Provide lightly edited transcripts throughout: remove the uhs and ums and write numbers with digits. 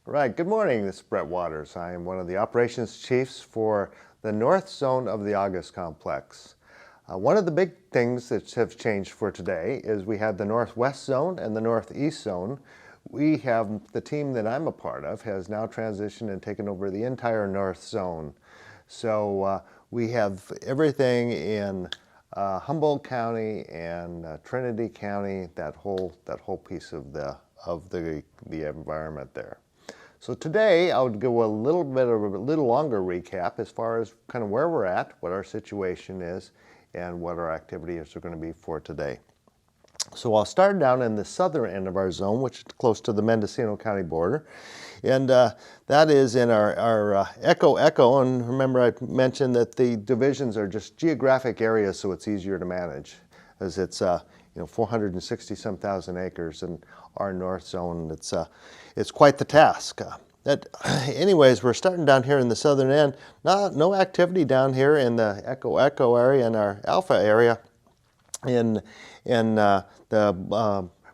Right, good morning. This is Brett Waters. I am one of the operations chiefs for the north zone of the August complex. One of the big things that have changed for today is we have the northwest zone and the northeast zone. We have the team that I'm a part of has now transitioned and taken over the entire north zone. So we have everything in Humboldt County and Trinity County, that whole piece of the environment there. So today I would go a little longer recap as far as kind of where we're at, what our situation is, and what our activities are going to be for today. So I'll start down in the southern end of our zone, which is close to the Mendocino County border. And that is in our Echo. And remember I mentioned that the divisions are just geographic areas, so it's easier to manage, as it's 460-some thousand acres in our north zone. It's quite the task. Anyways, we're starting down here in the southern end. No activity down here in the Echo area, in our Alpha area, in the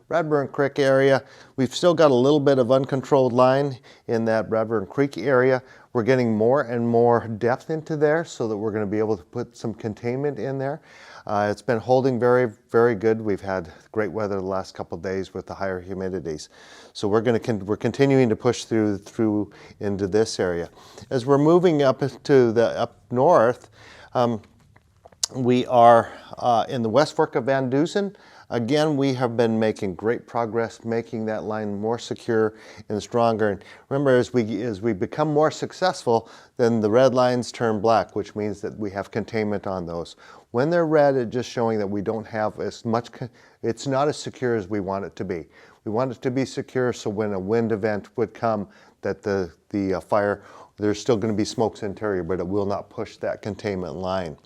Bradburn Creek area. We've still got a little bit of uncontrolled line in that Bradburn Creek area. We're getting more and more depth into there so that we're going to be able to put some containment in there. It's been holding very, very good. We've had great weather the last couple of days with the higher humidities. So we're continuing to push through into this area. As we're moving up north, we are in the West Fork of Van Dusen. Again, we have been making great progress, making that line more secure and stronger. And remember, as we become more successful, then the red lines turn black, which means that we have containment on those. When they're red, it's just showing that we don't have as much, it's not as secure as we want it to be. We want it to be secure so when a wind event would come, that the fire, there's still going to be smokes interior, but it will not push that containment line.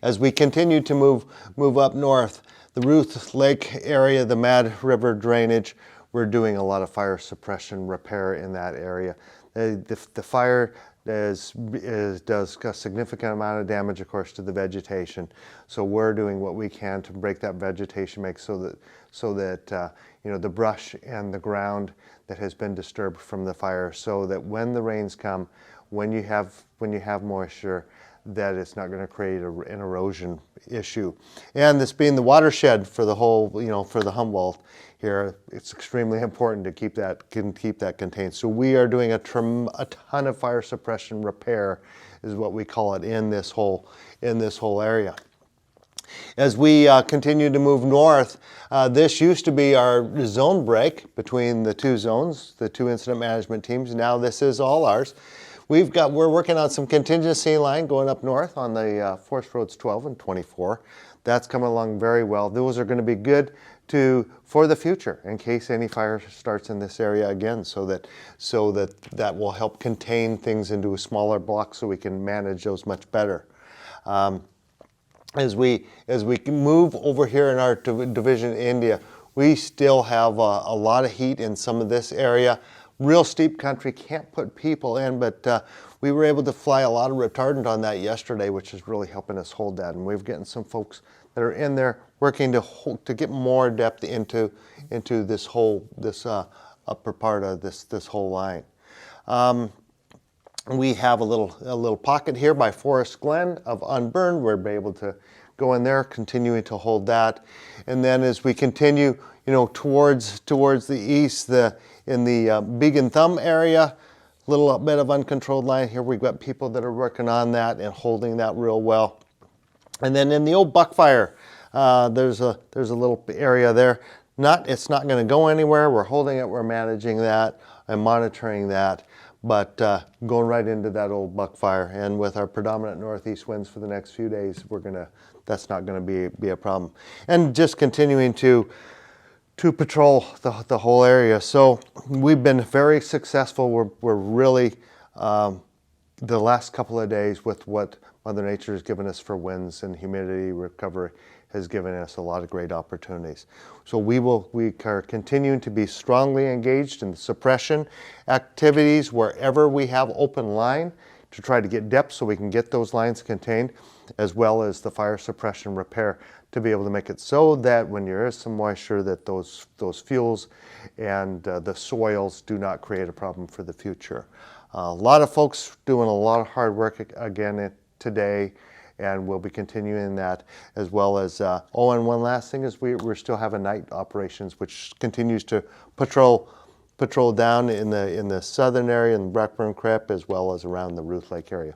As we continue to move up north, the Ruth Lake area, the Mad River drainage, we're doing a lot of fire suppression repair in that area. The fire does a significant amount of damage, of course, to the vegetation. So we're doing what we can to break that vegetation, so that the brush and the ground that has been disturbed from the fire, so that when the rains come, when you have moisture, that it's not going to create an erosion issue. And this being the watershed for the whole, for the Humboldt here, it's extremely important to keep that contained. So we are doing a ton of fire suppression repair, is what we call it, in this whole area. As we continue to move north, this used to be our zone break between the two zones, the two incident management teams. Now this is all ours. We're working on some contingency line going up north on the Forest Roads 12 and 24. That's coming along very well. Those are going to be good for the future in case any fire starts in this area again, so that will help contain things into a smaller block so we can manage those much better. As we move over here in our division India, we still have a lot of heat in some of this area. Real steep country, can't put people in, but we were able to fly a lot of retardant on that yesterday, which is really helping us hold that. And we've gotten some folks that are in there working to get more depth into this upper part of this whole line. We have a little pocket here by Forest Glen of unburned. We're able to go in there, continuing to hold that. And then as we continue, towards the east, in the Big and Thumb area, a little bit of uncontrolled line here. We've got people that are working on that and holding that real well. And then in the old Buckfire, there's a little area there. It's not going to go anywhere. We're holding it. We're managing that and monitoring that. But going right into that old Buckfire, and with our predominant northeast winds for the next few days, that's not going to be a problem. And just continuing to patrol the whole area. So we've been very successful. We're really, the last couple of days with what Mother Nature has given us for winds and humidity recovery has given us a lot of great opportunities. So we are continuing to be strongly engaged in the suppression activities wherever we have open line to try to get depth so we can get those lines contained, as well as the fire suppression repair to be able to make it so that when there is some moisture, that those fuels and the soils do not create a problem for the future. A lot of folks doing a lot of hard work again today, and we'll be continuing that, as well as, and one last thing is we're still having night operations, which continues to patrol down in the southern area in Blackburn Creek, as well as around the Ruth Lake area.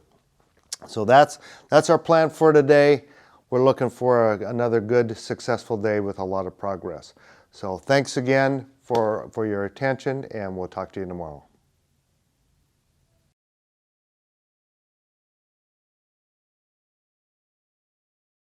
So that's our plan for today. We're looking for another good, successful day with a lot of progress. So thanks again for your attention, and we'll talk to you tomorrow.